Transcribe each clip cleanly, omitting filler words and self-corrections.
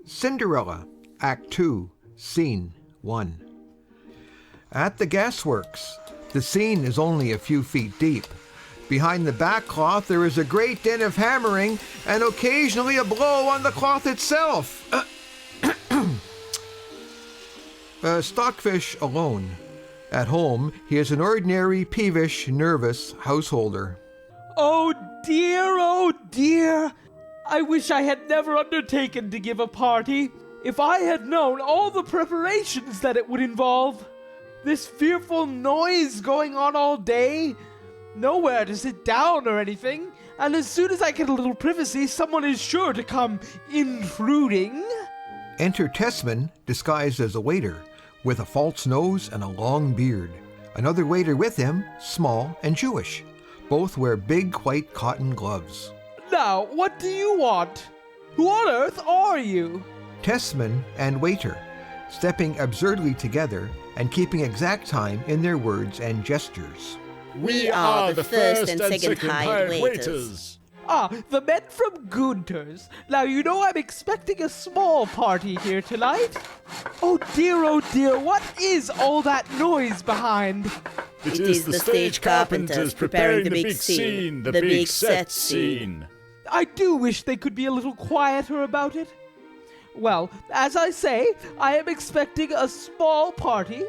Cinderella, Act 2, Scene 1. At the gasworks, the scene is only a few feet deep. Behind the back cloth there is a great din of hammering and occasionally a blow on the cloth itself. Stockfish alone. At home, he is an ordinary, peevish, nervous householder. Oh dear! I wish I had never undertaken to give a party. If I had known all the preparations that it would involve. This fearful noise going on all day, nowhere to sit down or anything, and as soon as I get a little privacy, someone is sure to come intruding. Enter Tessman, disguised as a waiter, with a false nose and a long beard. Another waiter with him, small and Jewish. Both wear big white cotton gloves. Now, what do you want? Who on earth are you? Tessman and waiter, stepping absurdly together and keeping exact time in their words and gestures. We are the first and second hired waiters. Ah, the men from Gunter's. Now, you know I'm expecting a small party here tonight. Oh dear, what is all that noise behind? It is the stage carpenters preparing the big scene, the big set scene. I do wish they could be a little quieter about it. Well, as I say, I am expecting a small party.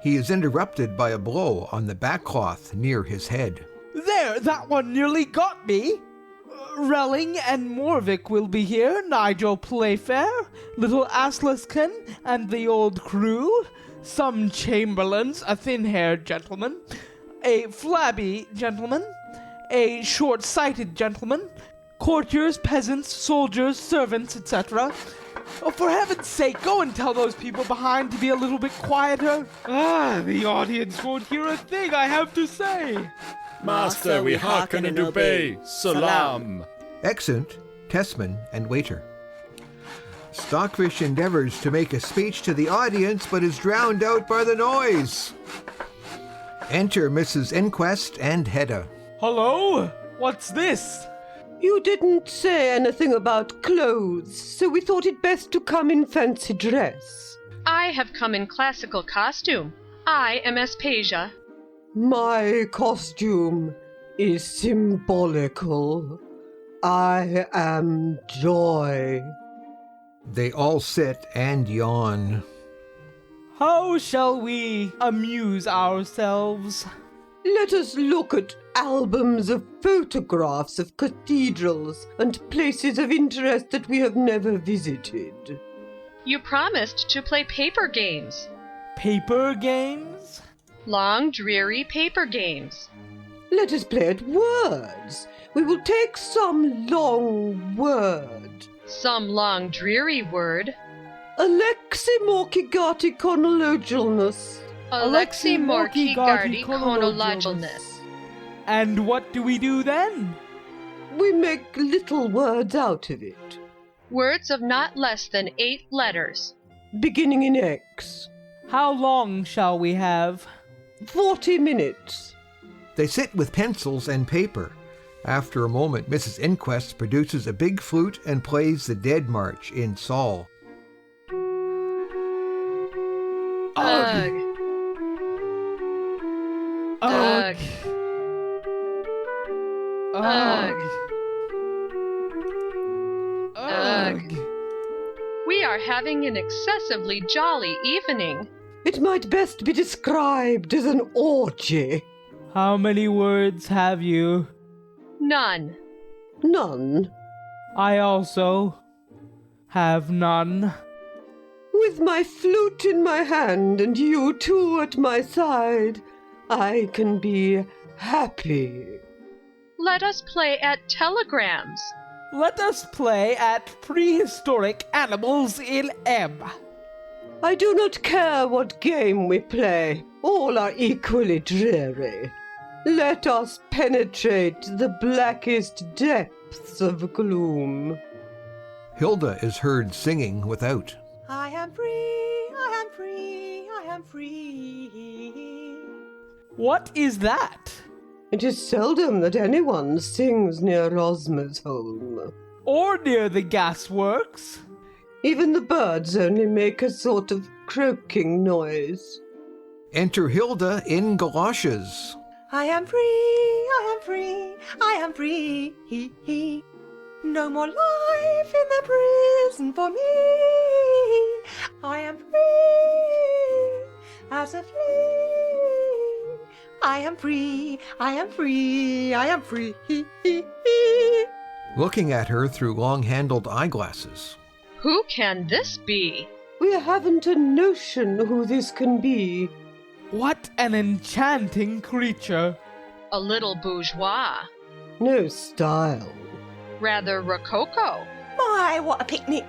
He is interrupted by a blow on the back cloth near his head. There, that one nearly got me. Relling and Morvik will be here, Nigel Playfair, little Asliskin, and the old crew, some chamberlains, a thin-haired gentleman, a flabby gentleman, a short-sighted gentleman, courtiers, peasants, soldiers, servants, etc. Oh, for heaven's sake, go and tell those people behind to be a little bit quieter. The audience won't hear a thing I have to say. Master, we hearken and obey. Salam. Exeunt, Tessman and waiter. Stockfish endeavors to make a speech to the audience but is drowned out by the noise. Enter Mrs. Inquest and Hedda. Hello? What's this? You didn't say anything about clothes, so we thought it best to come in fancy dress. I have come in classical costume. I am Aspasia. My costume is symbolical. I am joy. They all sit and yawn. How shall we amuse ourselves? Let us look at albums of photographs of cathedrals and places of interest that we have never visited. You promised to play paper games. Paper games? Long, dreary paper games. Let us play at words. We will take some long word. Some long, dreary word. Aleximorkigati chronologialness. Aleximorkigati chronologialness. And what do we do then? We make little words out of it. Words of not less than 8 letters. Beginning in X. How long shall we have? 40 minutes. They sit with pencils and paper. After a moment, Mrs. Inquest produces a big flute and plays the Dead March in Saul. Ugh. Ugh. Ugh. Ugh. We are having an excessively jolly evening. It might best be described as an orgy. How many words have you? None. None. I also have none. With my flute in my hand and you two at my side, I can be happy. Let us play at telegrams. Let us play at prehistoric animals in M. I do not care what game we play. All are equally dreary. Let us penetrate the blackest depths of gloom. Hilda is heard singing without. I am free, I am free, I am free. What is that? It is seldom that anyone sings near Ozma's home. Or near the gasworks? Even the birds only make a sort of croaking noise. Enter Hilda in galoshes. I am free, I am free, I am free. No more life in the prison for me. I am free as a flea. I am free, I am free, I am free. Looking at her through long-handled eyeglasses. Who can this be? We haven't a notion who this can be. What an enchanting creature. A little bourgeois. No style. Rather rococo. My, what a picnic.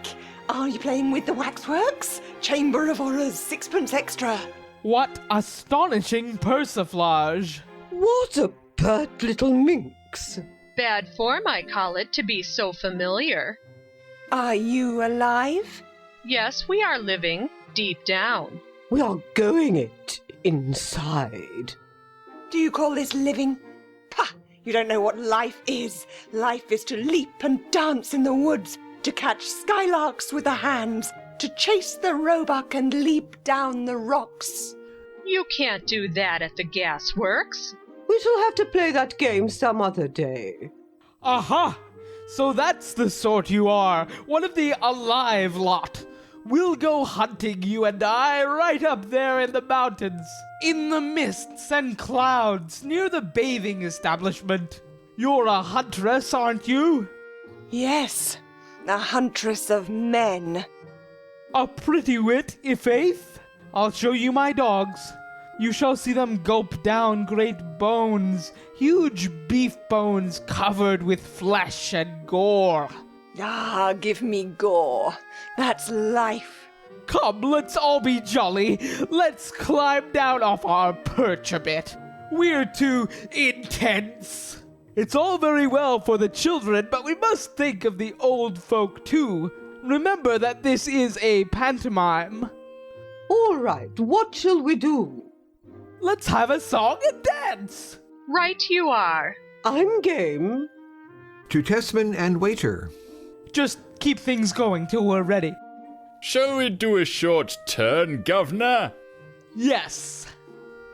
Are you playing with the waxworks? Chamber of Horrors, sixpence extra. What astonishing persiflage. What a pert little minx. Bad form, I call it, to be so familiar. Are you alive? Yes, we are living, deep down. We are going it inside. Do you call this living? Pah! You don't know what life is. Life is to leap and dance in the woods, to catch skylarks with the hands, to chase the roebuck and leap down the rocks. You can't do that at the gasworks. We shall have to play that game some other day. Aha! So that's the sort you are, one of the alive lot. We'll go hunting, you and I, right up there in the mountains, in the mists and clouds, near the bathing establishment. You're a huntress, aren't you? Yes, a huntress of men. A pretty wit, i'faith. I'll show you my dogs. You shall see them gulp down great bones, huge beef bones covered with flesh and gore. Ah, give me gore. That's life. Come, let's all be jolly. Let's climb down off our perch a bit. We're too intense. It's all very well for the children, but we must think of the old folk too. Remember that this is a pantomime. All right, what shall we do? Let's have a song and dance. Right you are. I'm game. To Tessman and waiter. Just keep things going till we're ready. Shall we do a short turn, governor? Yes.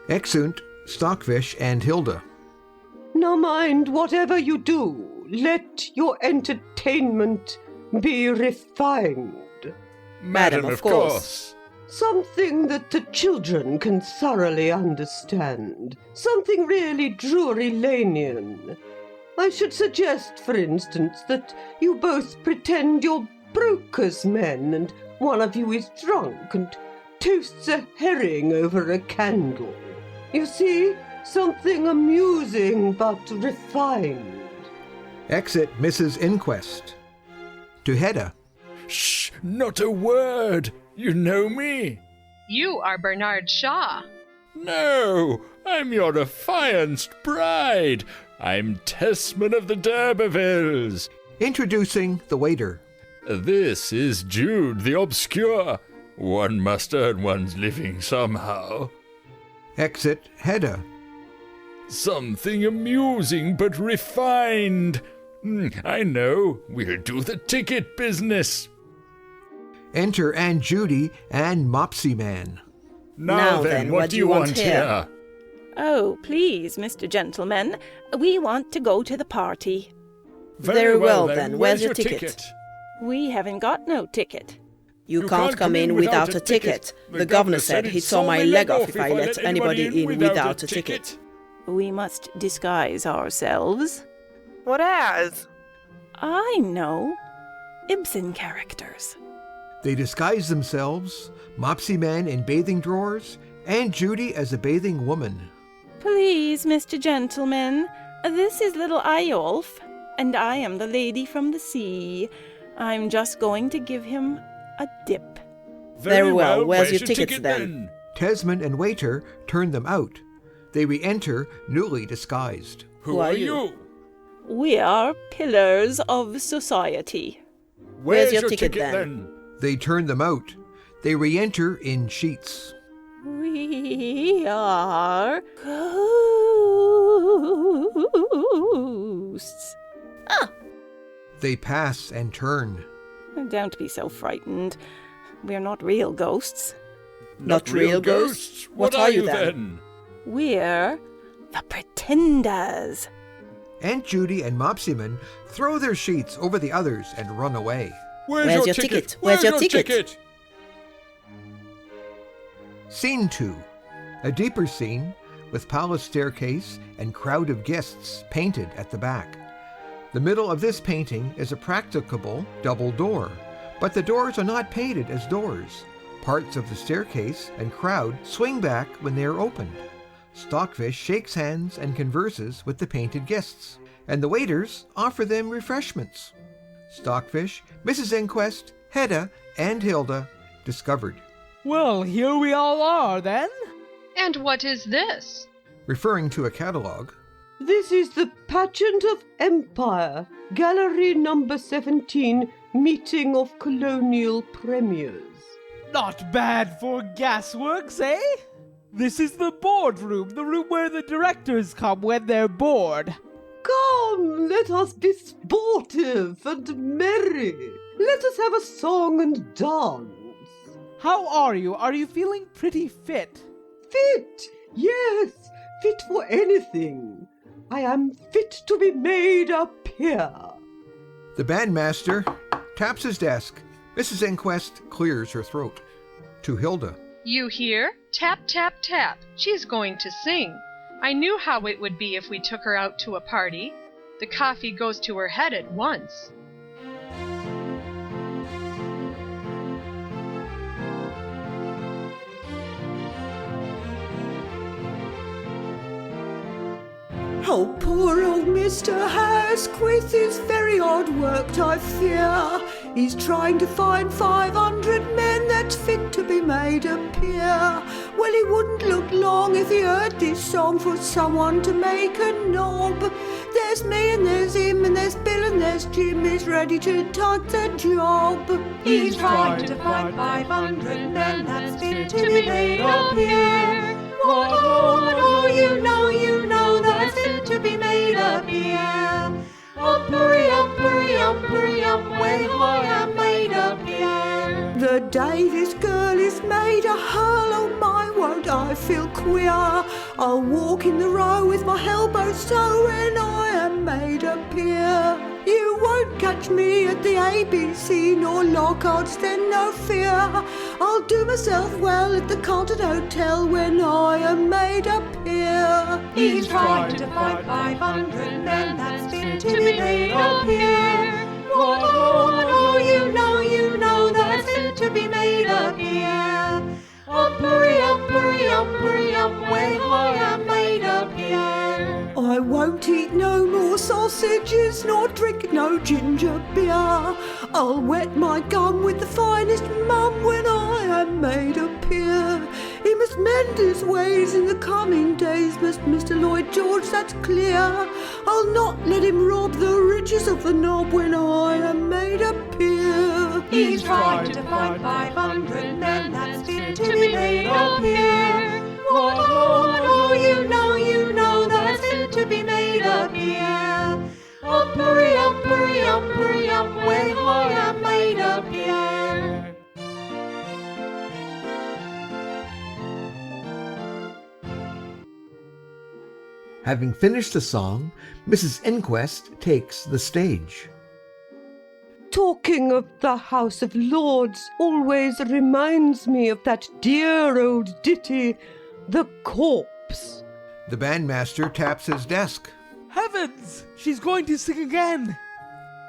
Exeunt, Stockfish and Hilda. Now mind, whatever you do, let your entertainment be refined. Madam, of course. Something that the children can thoroughly understand. Something really Drury Laneian. I should suggest, for instance, that you both pretend you're brokers' men and one of you is drunk and toasts a herring over a candle. You see, something amusing but refined. Exit Mrs. Inquest. To Hedda. Shh, not a word. You know me? You are Bernard Shaw. No, I'm your affianced bride. I'm Tessman of the d'Urbervilles. Introducing the waiter. This is Jude the Obscure. One must earn one's living somehow. Exit Hedda. Something amusing but refined. I know, we'll do the ticket business. Enter Aunt Judy and Mopsy Man. Now then, what do you want here? Oh, please, Mr. Gentleman, we want to go to the party. Very well then, where's your ticket? We haven't got no ticket. You can't come in without a ticket. The governor said he'd saw my leg off if I let anybody in without a ticket. We must disguise ourselves. What as? I know. Ibsen characters. They disguise themselves, Mopsy Man in bathing drawers, and Judy as a bathing woman. Please, Mr. Gentleman, this is little Eyolf, and I am the lady from the sea. I'm just going to give him a dip. Very well, where's your tickets then? Tesman and waiter turn them out. They re-enter newly disguised. Who are you? We are pillars of society. Where's your ticket then? They turn them out. They re-enter in sheets. We are ghosts. They pass and turn. Don't be so frightened. We're not real ghosts. Not real ghosts? What are you then? We're the Pretenders. Aunt Judy and Mopsyman throw their sheets over the others and run away. Where's your ticket? Where's your ticket? Scene 2. A deeper scene with palace staircase and crowd of guests painted at the back. The middle of this painting is a practicable double door, but the doors are not painted as doors. Parts of the staircase and crowd swing back when they are opened. Stockfish shakes hands and converses with the painted guests, and the waiters offer them refreshments. Stockfish, Mrs. Inquest, Hedda, and Hilda discovered. Well, here we all are, then. And what is this? Referring to a catalogue. This is the Pageant of Empire, Gallery number 17, Meeting of Colonial Premiers. Not bad for gasworks, eh? This is the boardroom, the room where the directors come when they're bored. Come, let us be sportive and merry. Let us have a song and dance. How are you? Are you feeling pretty fit? Fit, yes, fit for anything. I am fit to be made a peer. The bandmaster taps his desk. Mrs. Inquest clears her throat. To Hilda. You hear? Tap, tap, tap. She's going to sing. I knew how it would be if we took her out to a party. The coffee goes to her head at once. Oh, poor old Mr. Hasquith is very hard worked, I fear. He's trying to find 500 men that's fit to be made a peer. Well, he wouldn't look long if he heard this song for someone to make a knob. There's me and there's him and there's Bill and there's Jim. He's ready to take the job. He's trying to find 500 men that's fit to be made a peer. Oh, you know that's fit to be made a peer. Uppity, uppity, uppity, up, way high and made a peer. The day this girl is made a hurl, oh my, won't I feel queer. I'll walk in the row with my elbows so when I am made a peer. You won't catch me at the ABC nor Lockhart's, then no fear. I'll do myself well at the Carlton Hotel when I am made a peer. He's trying to find 500 men that's fit to be made a peer. Oh, you know that's fit to be made a peer. Uppity, uppity, uppity, up, way high and made a peer. I won't eat no more sausages nor drink no ginger beer. I'll wet my gum with the finest mum when I am made a peer. He must mend his ways in the coming days, must Mr. Lloyd George, that's clear. I'll not let him rob the riches of the knob when I am made a peer. He's trying to find 500 men that's fit to be made a peer. Oh, you know that's fit to be made a peer. Uppity, uppity, uppity, up, way high and made a peer. Having finished the song, Mrs. Inquest takes the stage. Talking of the House of Lords always reminds me of that dear old ditty, The Corpse. The bandmaster taps his desk. Heavens! She's going to sing again!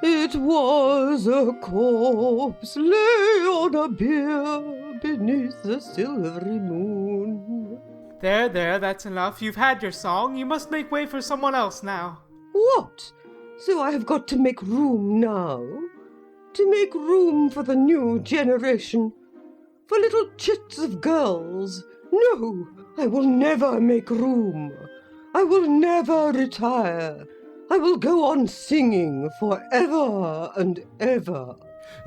It was a corpse lay on a bier beneath the silvery moon. There, that's enough. You've had your song. You must make way for someone else now. What? So I have got to make room now? To make room for the new generation? For little chits of girls? No, I will never make room. I will never retire. I will go on singing forever and ever.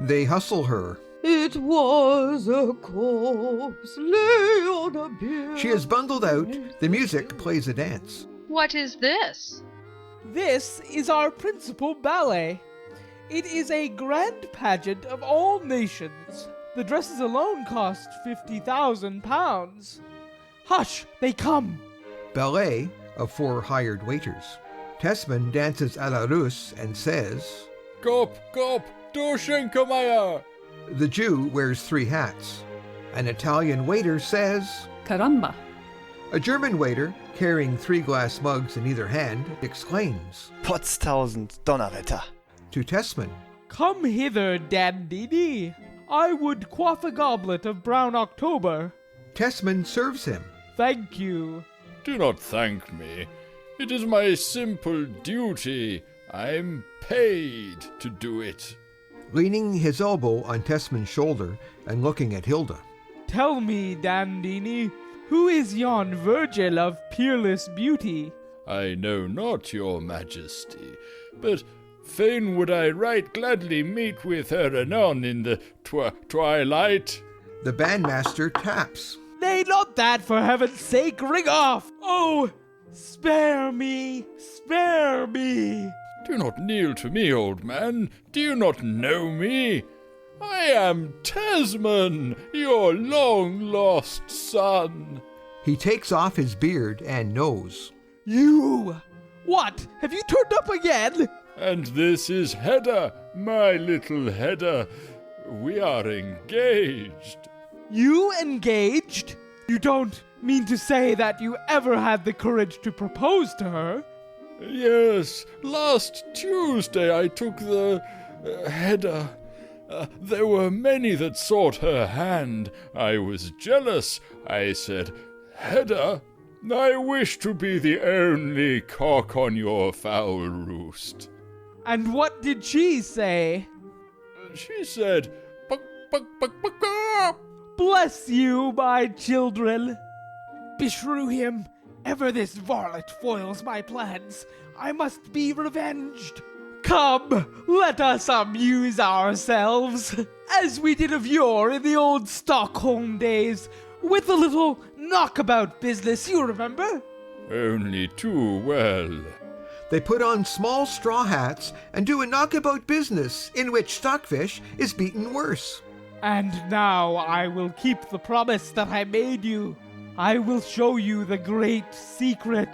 They hustle her. It was a corpse lay on a bier. She is bundled out. The music plays a dance. What is this? This is our principal ballet. It is a grand pageant of all nations. The dresses alone cost £50,000. Hush, they come. Ballet of 4 hired waiters. Tesman dances à la Russe and says, Kop, kop, du Schenkelmeier! The Jew wears 3 hats. An Italian waiter says, Caramba! A German waiter, carrying 3 glass mugs in either hand, exclaims, Potztausend Donnerwetter! To Tesman, Come hither, Dandini. I would quaff a goblet of brown October. Tesman serves him. Thank you. Do not thank me. It is my simple duty. I'm paid to do it. Leaning his elbow on Tesman's shoulder and looking at Hilda. Tell me, Dandini, who is yon Virgil of peerless beauty? I know not, your majesty, but fain would I right gladly meet with her anon in the twilight. The bandmaster taps. Nay, not that, for heaven's sake, ring off! Oh, spare me, spare me! Do not kneel to me, old man. Do you not know me? I am Tesman, your long-lost son. He takes off his beard and nose. You! What? Have you turned up again? And this is Hedda, my little Hedda. We are engaged. You engaged? You don't mean to say that you ever had the courage to propose to her? Yes, last Tuesday I took the Hedda. There were many that sought her hand. I was jealous. I said, Hedda, I wish to be the only cock on your foul roost. And what did she say? She said, buck, buck, buck, buck, ah. Bless you, my children. Beshrew him. Ever this varlet foils my plans. I must be revenged. Come, let us amuse ourselves, as we did of yore in the old Stockholm days, with a little knockabout business, you remember? Only too well. They put on small straw hats and do a knockabout business in which Stockfish is beaten worse. And now I will keep the promise that I made you. I will show you the great secret,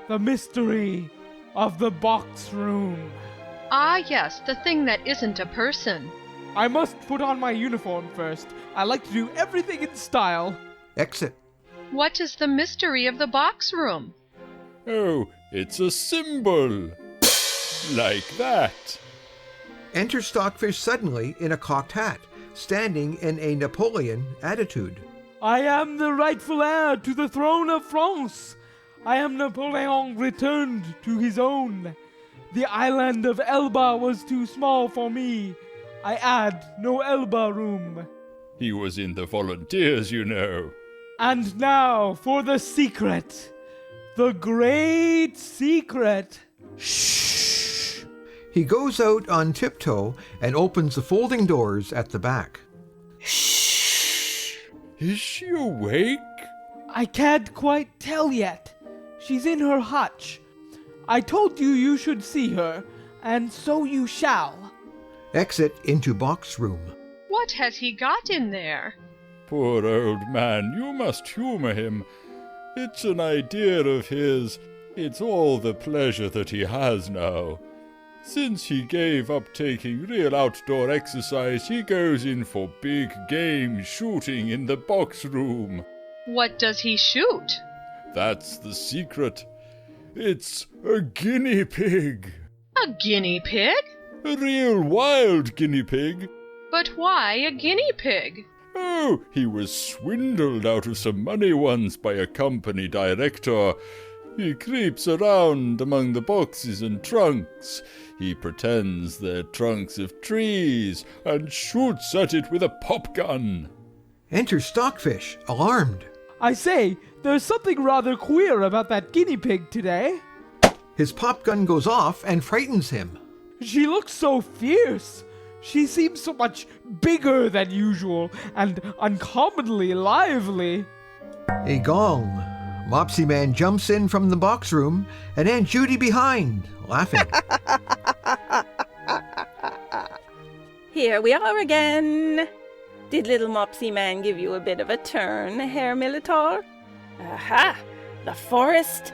the mystery of the box room. Ah, yes, the thing that isn't a person. I must put on my uniform first. I like to do everything in style. Exit. What is the mystery of the box room? Oh, it's a symbol. Like that. Enter Stockfish suddenly in a cocked hat, standing in a Napoleon attitude. I am the rightful heir to the throne of France. I am Napoleon returned to his own. The island of Elba was too small for me. I add no Elba room. He was in the volunteers, you know. And now for the secret. The great secret. Shh. He goes out on tiptoe and opens the folding doors at the back. Shh. Is she awake? I can't quite tell yet. She's in her hutch. I told you you should see her, and so you shall. Exit into box room. What has he got in there? Poor old man, you must humor him. It's an idea of his. It's all the pleasure that he has now. Since he gave up taking real outdoor exercise, he goes in for big game shooting in the box room. What does he shoot? That's the secret. It's a guinea pig. A guinea pig? A real wild guinea pig. But why a guinea pig? Oh, he was swindled out of some money once by a company director. He creeps around among the boxes and trunks. He pretends they're trunks of trees and shoots at it with a pop gun. Enter Stockfish, alarmed. I say, there's something rather queer about that guinea pig today. His pop gun goes off and frightens him. She looks so fierce. She seems so much bigger than usual and uncommonly lively. A gong. Mopsy Man jumps in from the box room and Aunt Judy behind, laughing. here we are again. Did little Mopsy Man give you a bit of a turn, Herr Militar? Aha! The forest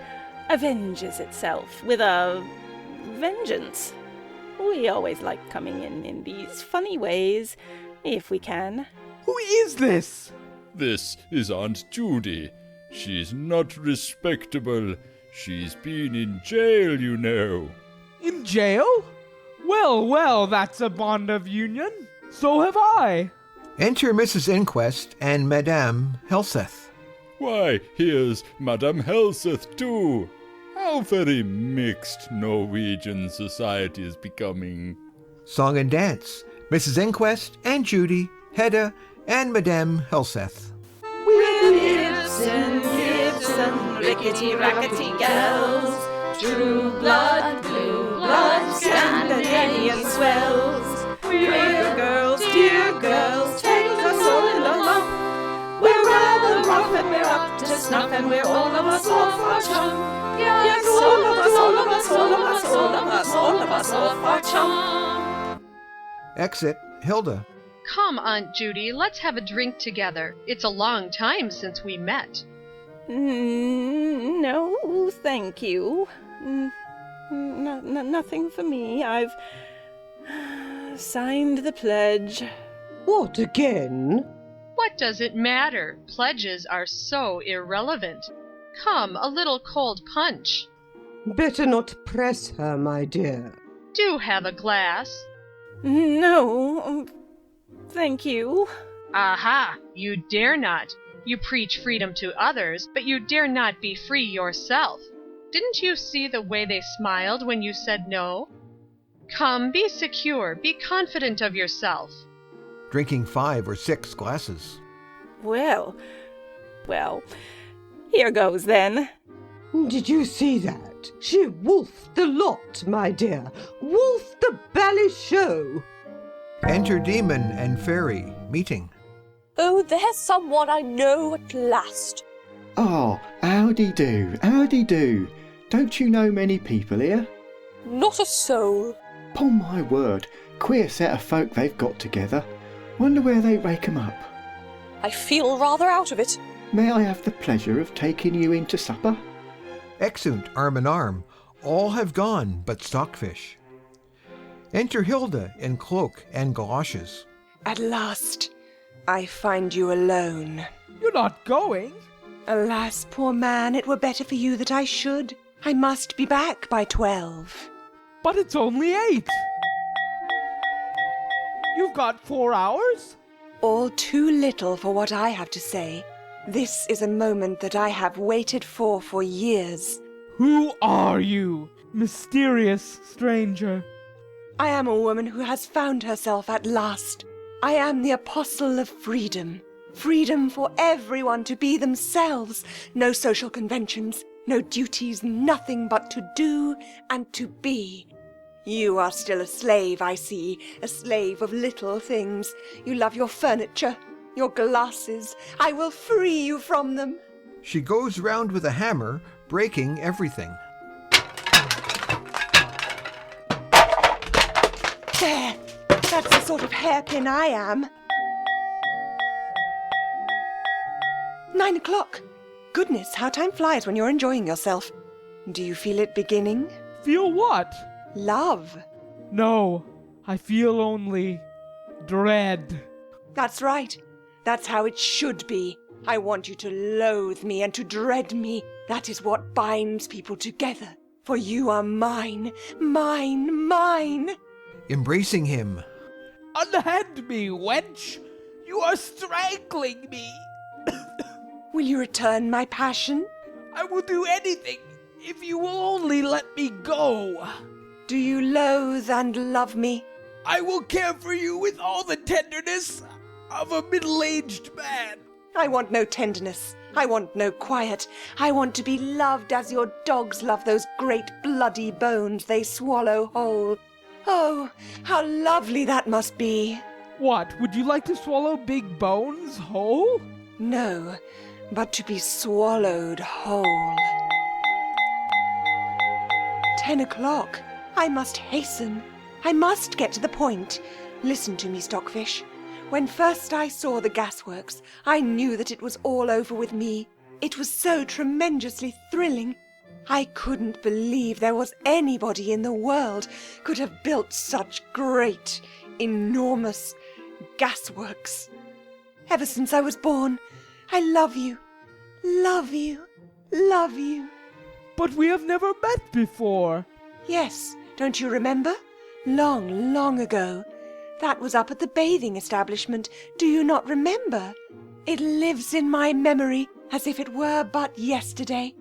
avenges itself with a vengeance. We always like coming in these funny ways, if we can. Who is this? This is Aunt Judy. She's not respectable. She's been in jail, you know. In jail? Well, well, that's a bond of union. So have I. Enter Mrs. Inquest and Madame Helseth. Why, here's Madame Helseth, too. How very mixed Norwegian society is becoming. Song and dance. Mrs. Inquest and Judy, Hedda, and Madame Helseth. We're Gibson, rickety-rackety gals, true blood, blue blood, Scandinavian swells. We're girls, dear girls, take us all in a lump. We're rather rough and we're up to snuff and we're all of us off our chum. Yes, all of us, all of us, all of us, all of us, all of us off our chum. Exit Hilda. Come, Aunt Judy, let's have a drink together. It's a long time since we met. No, thank you. Nothing for me. I've signed the pledge. What again? What does it matter? Pledges are so irrelevant. Come, a little cold punch. Better not press her, my dear. Do have a glass. No, thank you. Aha! You dare not. You preach freedom to others, but you dare not be free yourself. Didn't you see the way they smiled when you said no? Come, be secure, be confident of yourself. Drinking 5 or 6 glasses. Well, here goes then. Did you see that? She wolfed the lot, my dear. Wolfed the bally show. Enter Demon and Fairy, meeting. Oh, there's someone I know at last. Oh, howdy do, howdy do. Don't you know many people here? Not a soul. Upon my word, queer set of folk they've got together. Wonder where they rake 'em up. I feel rather out of it. May I have the pleasure of taking you in to supper? Exeunt arm in arm. All have gone but Stockfish. Enter Hilda in cloak and galoshes. At last, I find you alone. You're not going? Alas, poor man, it were better for you that I should. I must be back by 12. But it's only 8. You've got 4 hours? All too little for what I have to say. This is a moment that I have waited for years. Who are you, mysterious stranger? I am a woman who has found herself at last. I am the apostle of freedom. Freedom for everyone to be themselves. No social conventions, no duties, nothing but to do and to be. You are still a slave, I see, a slave of little things. You love your furniture, your glasses. I will free you from them. She goes round with a hammer, breaking everything. There! That's the sort of hairpin I am. 9 o'clock. Goodness, how time flies when you're enjoying yourself. Do you feel it beginning? Feel what? Love. No, I feel only dread. That's right. That's how it should be. I want you to loathe me and to dread me. That is what binds people together. For you are mine, mine, mine. Embracing him. Unhand me, wench! You are strangling me! Will you return my passion? I will do anything if you will only let me go. Do you loathe and love me? I will care for you with all the tenderness of a middle-aged man. I want no tenderness. I want no quiet. I want to be loved as your dogs love those great bloody bones they swallow whole. Oh, how lovely that must be. What, would you like to swallow big bones whole? No, but to be swallowed whole. 10 o'clock. I must hasten. I must get to the point. Listen to me, Stockfish. When first I saw the gasworks, I knew that it was all over with me. It was so tremendously thrilling. I couldn't believe there was anybody in the world could have built such great, enormous gasworks. Ever since I was born, I love you, love you, love you. But we have never met before. Yes, don't you remember? Long, long ago. That was up at the bathing establishment. Do you not remember? It lives in my memory as if it were but yesterday.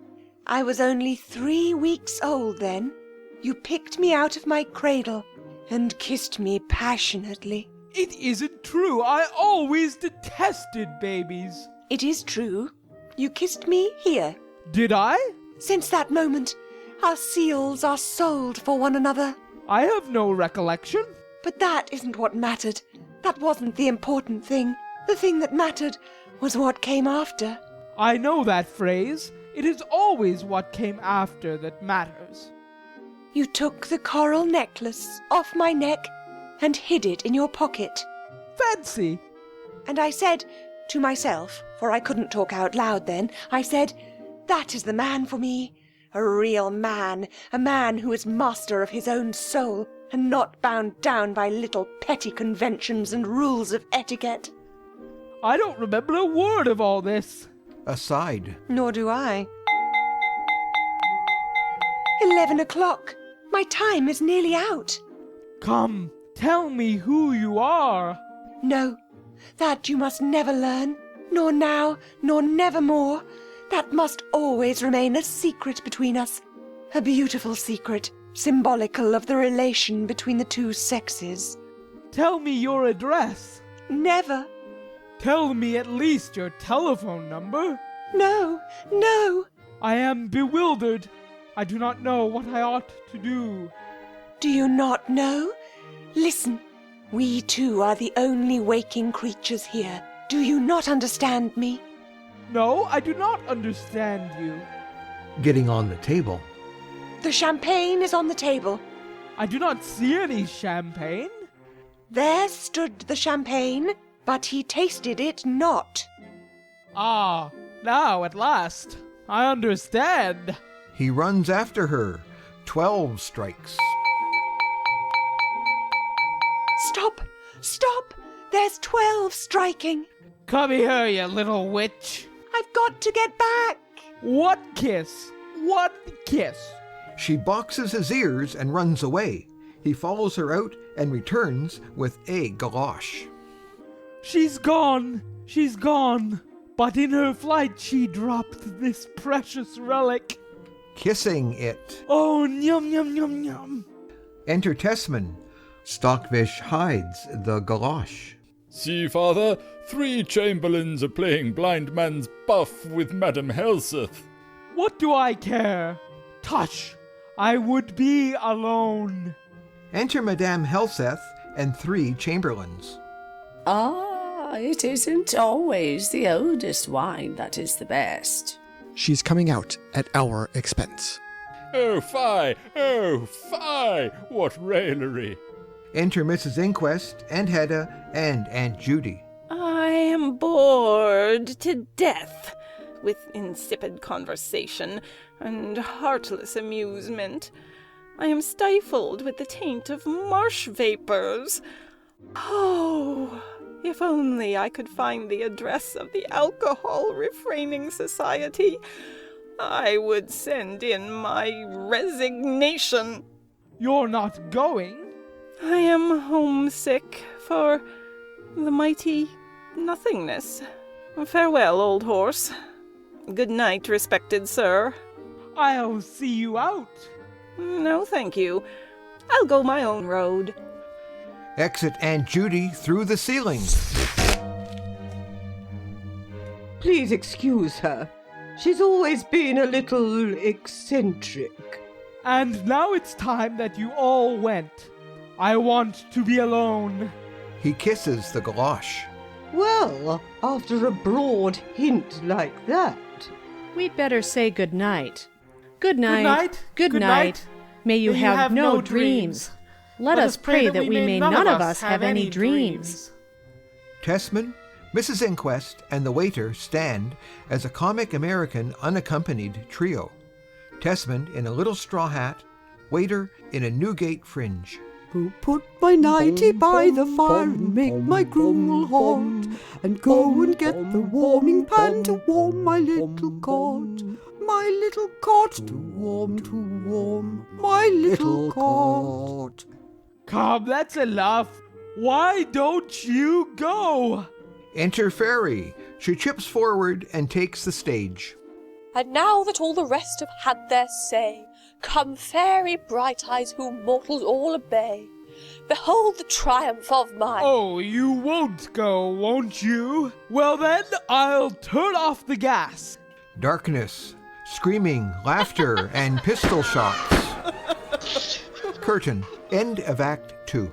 I was only 3 weeks old then. You picked me out of my cradle and kissed me passionately. It isn't true. I always detested babies. It is true. You kissed me here. Did I? Since that moment, our seals are sold for one another. I have no recollection. But that isn't what mattered. That wasn't the important thing. The thing that mattered was what came after. I know that phrase. It is always what came after that matters. You took the coral necklace off my neck and hid it in your pocket. Fancy! And I said to myself, for I couldn't talk out loud then, I said, that is the man for me. A real man, a man who is master of his own soul and not bound down by little petty conventions and rules of etiquette. I don't remember a word of all this. Aside. Nor do I. 11 o'clock. My time is nearly out. Come, tell me who you are. No, that you must never learn, nor now, nor nevermore. That must always remain a secret between us. A beautiful secret, symbolical of the relation between the two sexes. Tell me your address. Never. Tell me at least your telephone number. No, no. I am bewildered. I do not know what I ought to do. Do you not know? Listen, we two are the only waking creatures here. Do you not understand me? No, I do not understand you. Getting on the table. The champagne is on the table. I do not see any champagne. There stood the champagne, but he tasted it not. Ah, now at last, I understand. He runs after her. 12 strikes. Stop! Stop! There's 12 striking. Come here, you little witch. I've got to get back. One kiss. One kiss. She boxes his ears and runs away. He follows her out and returns with a galosh. She's gone. She's gone. But in her flight she dropped this precious relic. Kissing it. Oh, yum, yum, yum, yum. Enter Tessman. Stockfish hides the galosh. See, father, 3 chamberlains are playing blind man's buff with Madam Helseth. What do I care? Tush! I would be alone. Enter Madame Helseth and 3 chamberlains. Ah, it isn't always the oldest wine that is the best. She's coming out at our expense. Oh, fie! Oh, fie! What raillery! Enter Mrs. Inquest and Hedda and Aunt Judy. I am bored to death with insipid conversation and heartless amusement. I am stifled with the taint of marsh vapors. Oh, if only I could find the address of the Alcohol Refraining Society, I would send in my resignation. You're not going? I am homesick for the mighty nothingness. Farewell, old horse. Good night, respected sir. I'll see you out. No, thank you. I'll go my own road. Exit Aunt Judy through the ceiling. Please excuse her. She's always been a little eccentric. And now it's time that you all went. I want to be alone. He kisses the galosh. Well, after a broad hint like that. We'd better say good night. Good night. Good night. Good night. May you have no dreams. Let us pray that we may none of us have any dreams. Tessman, Mrs. Inquest, and the waiter stand as a comic American unaccompanied trio. Tessman in a little straw hat, waiter in a Newgate fringe. Who put my nightie by the fire and make my gruel hot, and go and get the warming pan to warm my little cot. My little cot to warm, my little cot. Come, that's enough. Why don't you go? Enter Fairy. She chips forward and takes the stage. And now that all the rest have had their say, come, fairy bright eyes, whom mortals all obey. Behold the triumph of my... Oh, you won't go, won't you? Well then, I'll turn off the gas. Darkness, screaming, laughter, and pistol shots. Curtain. End of Act 2.